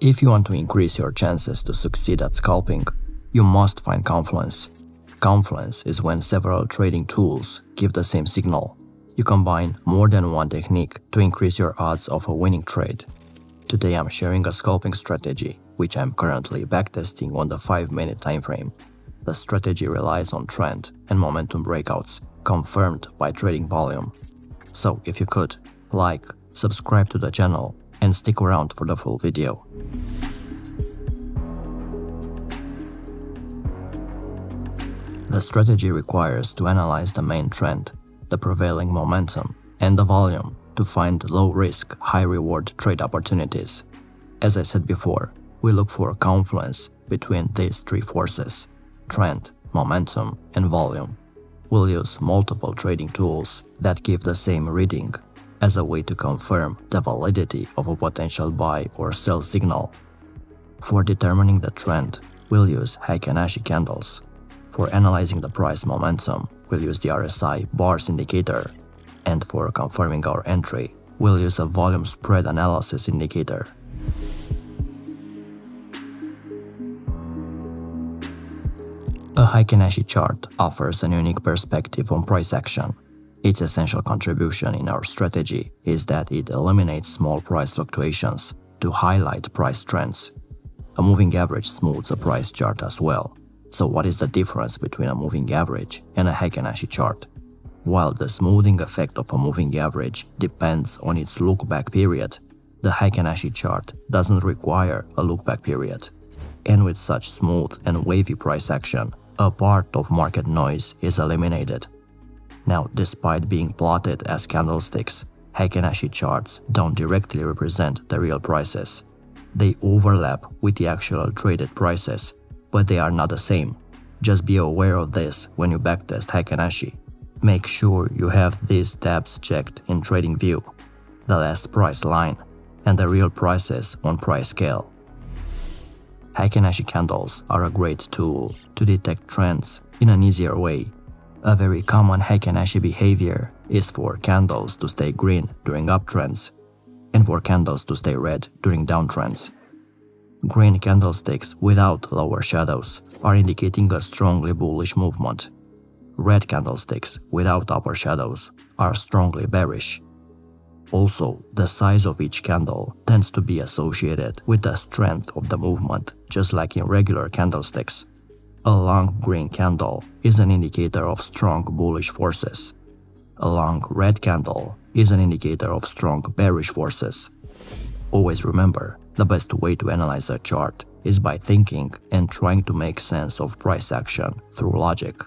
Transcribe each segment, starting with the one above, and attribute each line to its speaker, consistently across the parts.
Speaker 1: If you want to increase your chances to succeed at scalping, you must find confluence. Confluence is when several trading tools give the same signal. You combine more than one technique to increase your odds of a winning trade. Today I'm sharing a scalping strategy, which I'm currently backtesting on the 5-minute time frame. The strategy relies on trend and momentum breakouts, confirmed by trading volume. So if you could, like, subscribe to the channel, and stick around for the full video. The strategy requires to analyze the main trend, the prevailing momentum, and the volume to find low-risk, high-reward trade opportunities. As I said before, we look for confluence between these three forces: trend, momentum, and volume. We'll use multiple trading tools that give the same reading as a way to confirm the validity of a potential buy or sell signal. For determining the trend, we'll use Heikin-Ashi candles. For analyzing the price momentum, we'll use the RSI bars indicator. And for confirming our entry, we'll use a volume spread analysis indicator. A Heikin-Ashi chart offers a unique perspective on price action. Its essential contribution in our strategy is that it eliminates small price fluctuations to highlight price trends. A moving average smooths a price chart as well. So what is the difference between a moving average and a Heikin-Ashi chart? While the smoothing effect of a moving average depends on its look-back period, the Heikin-Ashi chart doesn't require a look-back period. And with such smooth and wavy price action, a part of market noise is eliminated. Now, despite being plotted as candlesticks, Heikin-Ashi charts don't directly represent the real prices. They overlap with the actual traded prices, but they are not the same. Just be aware of this when you backtest Heikin-Ashi. Make sure you have these tabs checked in TradingView: the last price line and the real prices on price scale. Heikin-Ashi candles are a great tool to detect trends in an easier way. A very common Heikin-Ashi behavior is for candles to stay green during uptrends and for candles to stay red during downtrends. Green candlesticks without lower shadows are indicating a strongly bullish movement. Red candlesticks without upper shadows are strongly bearish. Also, the size of each candle tends to be associated with the strength of the movement, just like in regular candlesticks. A long green candle is an indicator of strong bullish forces. A long red candle is an indicator of strong bearish forces. Always remember, the best way to analyze a chart is by thinking and trying to make sense of price action through logic.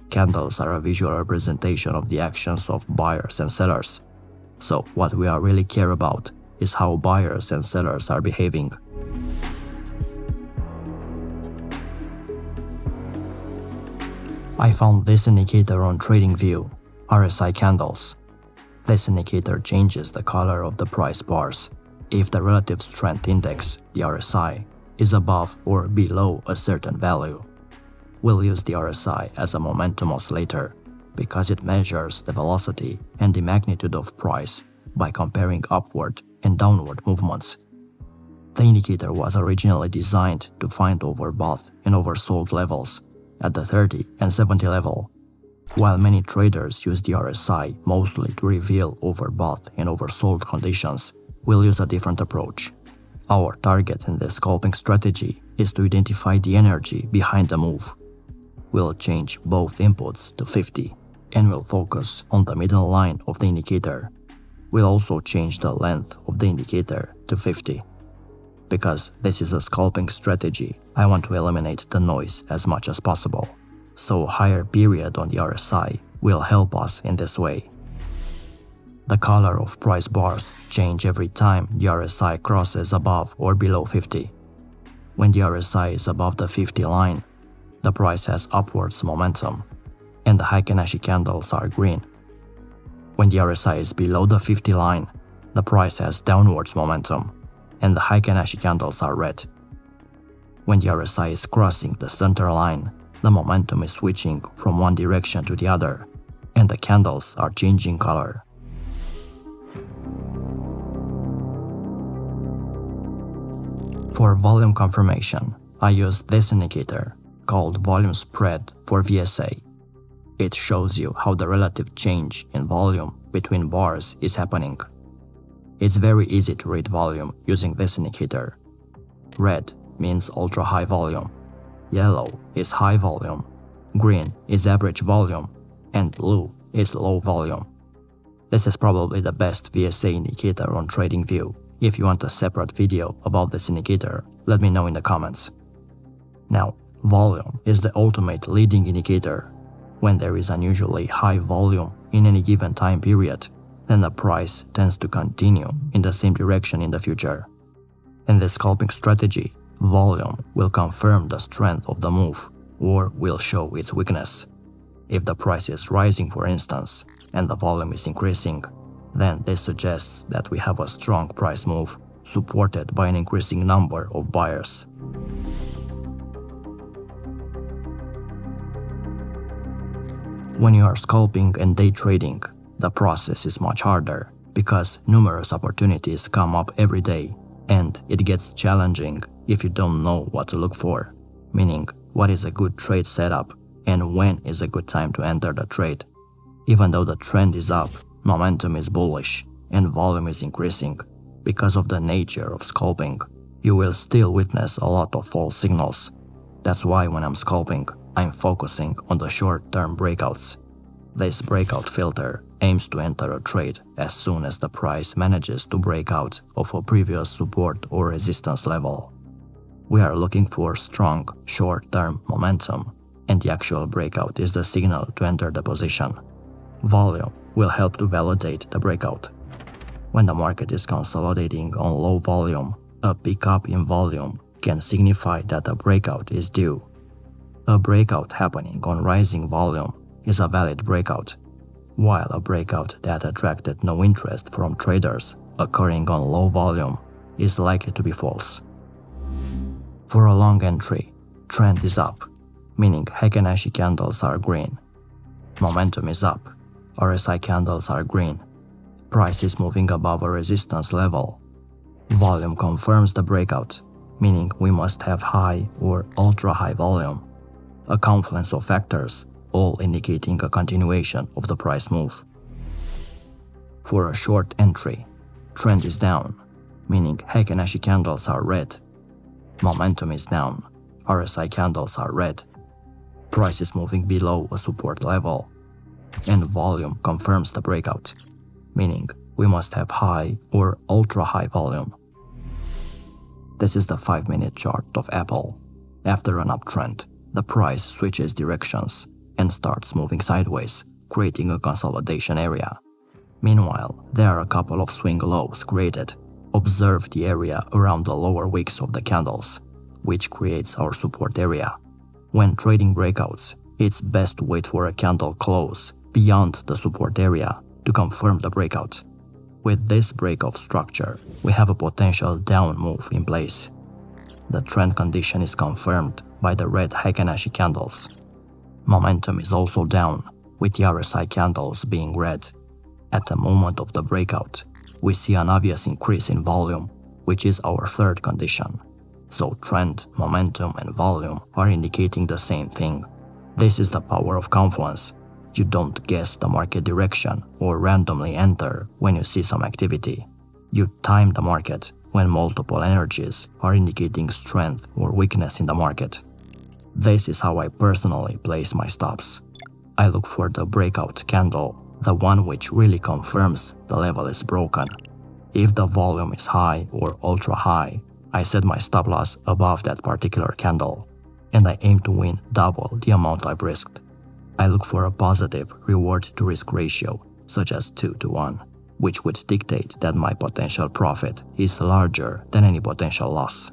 Speaker 1: Candles are a visual representation of the actions of buyers and sellers. So what we really care about is how buyers and sellers are behaving. I found this indicator on TradingView, RSI candles. This indicator changes the color of the price bars if the relative strength index, the RSI, is above or below a certain value. We'll use the RSI as a momentum oscillator because it measures the velocity and the magnitude of price by comparing upward and downward movements. The indicator was originally designed to find overbought and oversold levels at the 30 and 70 level. While many traders use the RSI mostly to reveal overbought and oversold conditions, we'll use a different approach. Our target in this scalping strategy is to identify the energy behind the move. We'll change both inputs to 50 and we'll focus on the middle line of the indicator. We'll also change the length of the indicator to 50. Because this is a scalping strategy, I want to eliminate the noise as much as possible. So a higher period on the RSI will help us in this way. The color of price bars change every time the RSI crosses above or below 50. When the RSI is above the 50 line, the price has upwards momentum, and the Heikin-Ashi candles are green. When the RSI is below the 50 line, the price has downwards momentum, and the Heikin-Ashi candles are red. When the RSI is crossing the center line, the momentum is switching from one direction to the other, and the candles are changing color. For volume confirmation, I use this indicator called volume spread for VSA. It shows you how the relative change in volume between bars is happening. It's very easy to read volume using this indicator. Red means ultra high volume, yellow is high volume, green is average volume, and blue is low volume. This is probably the best VSA indicator on TradingView. If you want a separate video about this indicator, let me know in the comments. Now, volume is the ultimate leading indicator. When there is unusually high volume in any given time period, then the price tends to continue in the same direction in the future. In this scalping strategy, volume will confirm the strength of the move or will show its weakness. If the price is rising, for instance, and the volume is increasing, then this suggests that we have a strong price move supported by an increasing number of buyers. When you are scalping and day trading, the process is much harder because numerous opportunities come up every day, and it gets challenging if you don't know what to look for, meaning what is a good trade setup and when is a good time to enter the trade. Even though the trend is up, momentum is bullish, and volume is increasing. Because of the nature of scalping, you will still witness a lot of false signals. That's why when I'm scalping, I'm focusing on the short-term breakouts. This breakout filter aims to enter a trade as soon as the price manages to break out of a previous support or resistance level. We are looking for strong short-term momentum, and the actual breakout is the signal to enter the position. Volume will help to validate the breakout. When the market is consolidating on low volume, a pickup in volume can signify that a breakout is due. A breakout happening on rising volume is a valid breakout, while a breakout that attracted no interest from traders occurring on low volume is likely to be false. For a long entry, trend is up, meaning Heikin-Ashi candles are green. Momentum is up, RSI candles are green. Price is moving above a resistance level. Volume confirms the breakout, meaning we must have high or ultra high volume. A confluence of factors, all indicating a continuation of the price move. For a short entry, trend is down, meaning Heikin-Ashi candles are red. Momentum is down, RSI candles are red. Price is moving below a support level, and volume confirms the breakout, meaning we must have high or ultra high volume. This is the 5-minute chart of Apple. After an uptrend, the price switches directions and starts moving sideways, creating a consolidation area. Meanwhile, there are a couple of swing lows created. Observe the area around the lower wicks of the candles, which creates our support area. When trading breakouts, it's best to wait for a candle close beyond the support area to confirm the breakout. With this break-off structure, we have a potential down move in place. The trend condition is confirmed by the red Heikin-Ashi candles. Momentum is also down, with the RSI candles being red. At the moment of the breakout, we see an obvious increase in volume, which is our third condition. So trend, momentum, and volume are indicating the same thing. This is the power of confluence. You don't guess the market direction or randomly enter when you see some activity. You time the market when multiple energies are indicating strength or weakness in the market. This is how I personally place my stops. I look for the breakout candle, the one which really confirms the level is broken. If the volume is high or ultra high, I set my stop loss above that particular candle, and I aim to win double the amount I've risked. I look for a positive reward to risk ratio, such as 2-to-1, which would dictate that my potential profit is larger than any potential loss.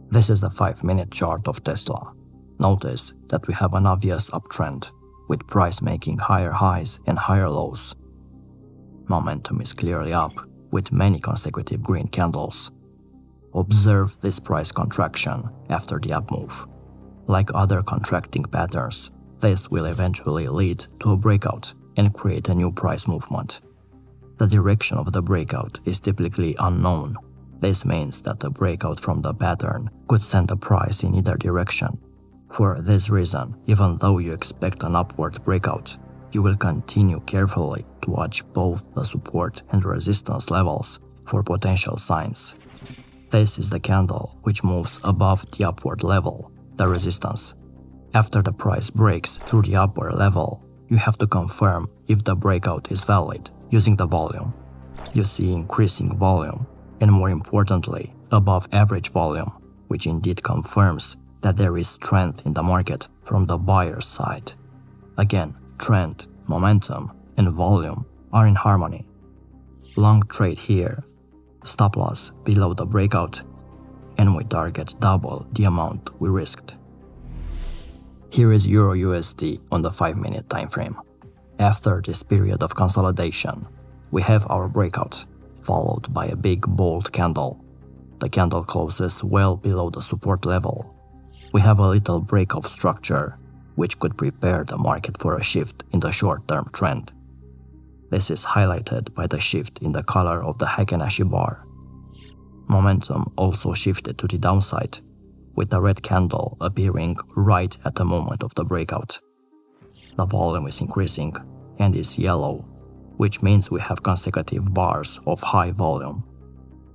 Speaker 1: This is the 5-minute chart of Tesla. Notice that we have an obvious uptrend, with price making higher highs and higher lows. Momentum is clearly up, with many consecutive green candles. Observe this price contraction after the up move. Like other contracting patterns, this will eventually lead to a breakout and create a new price movement. The direction of the breakout is typically unknown, This means that the breakout from the pattern could send the price in either direction. For this reason, even though you expect an upward breakout, you will continue carefully to watch both the support and resistance levels for potential signs. This is the candle which moves above the upward level, the resistance. After the price breaks through the upper level, you have to confirm if the breakout is valid using the volume. You see increasing volume, and more importantly, above average volume, which indeed confirms that there is strength in the market from the buyer's side. Again, trend, momentum, and volume are in harmony. Long trade here, stop loss below the breakout, and we target double the amount we risked. Here is Euro USD on the 5-minute time frame. After this period of consolidation, we have our breakout, followed by a big bold candle. The candle closes well below the support level. We have a little break of structure, which could prepare the market for a shift in the short-term trend. This is highlighted by the shift in the color of the Heikin Ashi bar. Momentum also shifted to the downside, with the red candle appearing right at the moment of the breakout. The volume is increasing and is yellow, which means we have consecutive bars of high volume.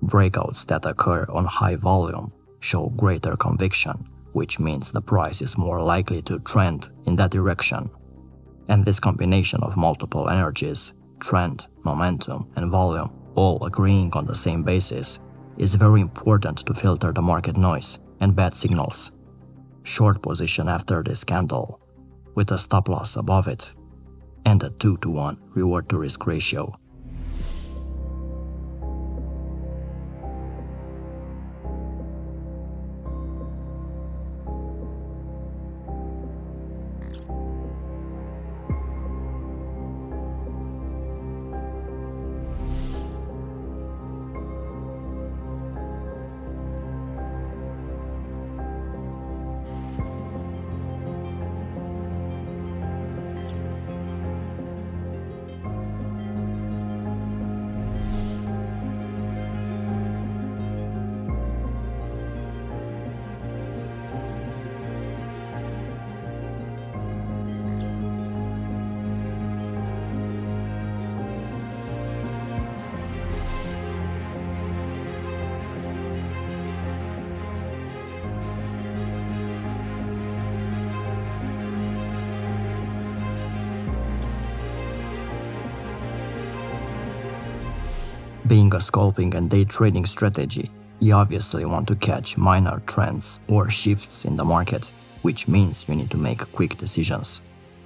Speaker 1: Breakouts that occur on high volume show greater conviction, which means the price is more likely to trend in that direction. And this combination of multiple energies, trend, momentum, and volume, all agreeing on the same basis, is very important to filter the market noise and bad signals. Short position after this candle, with a stop loss above it, and a 2-to-1 reward to risk ratio. Being a scalping and day trading strategy, you obviously want to catch minor trends or shifts in the market, which means you need to make quick decisions.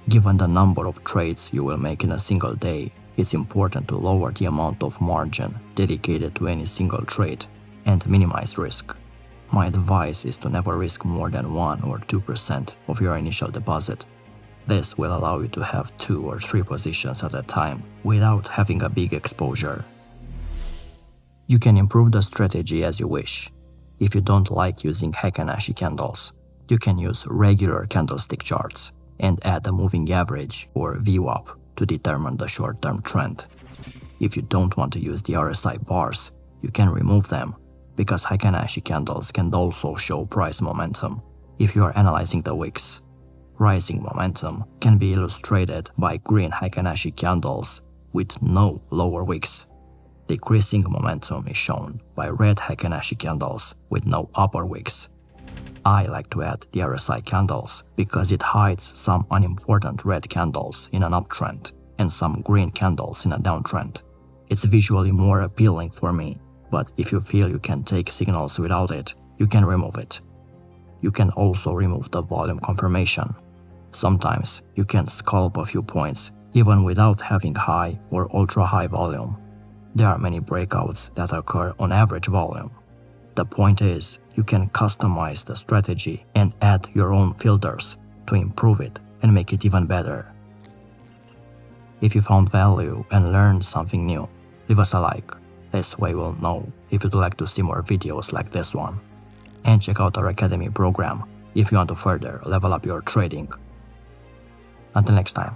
Speaker 1: Given the number of trades you will make in a single day, it's important to lower the amount of margin dedicated to any single trade and minimize risk. My advice is to never risk more than 1 or 2% of your initial deposit. This will allow you to have 2 or 3 positions at a time without having a big exposure. You can improve the strategy as you wish. If you don't like using Heikin Ashi candles, you can use regular candlestick charts and add a moving average or VWAP to determine the short-term trend. If you don't want to use the RSI bars, you can remove them, because Heikin Ashi candles can also show price momentum if you are analyzing the wicks. Rising momentum can be illustrated by green Heikin Ashi candles with no lower wicks. Decreasing momentum is shown by red Heikin Ashi candles with no upper wicks. I like to add the RSI candles because it hides some unimportant red candles in an uptrend and some green candles in a downtrend. It's visually more appealing for me, but if you feel you can take signals without it, you can remove it. You can also remove the volume confirmation. Sometimes you can scalp a few points even without having high or ultra high volume. There are many breakouts that occur on average volume. The point is, you can customize the strategy and add your own filters to improve it and make it even better. If you found value and learned something new, leave us a like. This way we'll know if you'd like to see more videos like this one. And check out our Academy program if you want to further level up your trading. Until next time.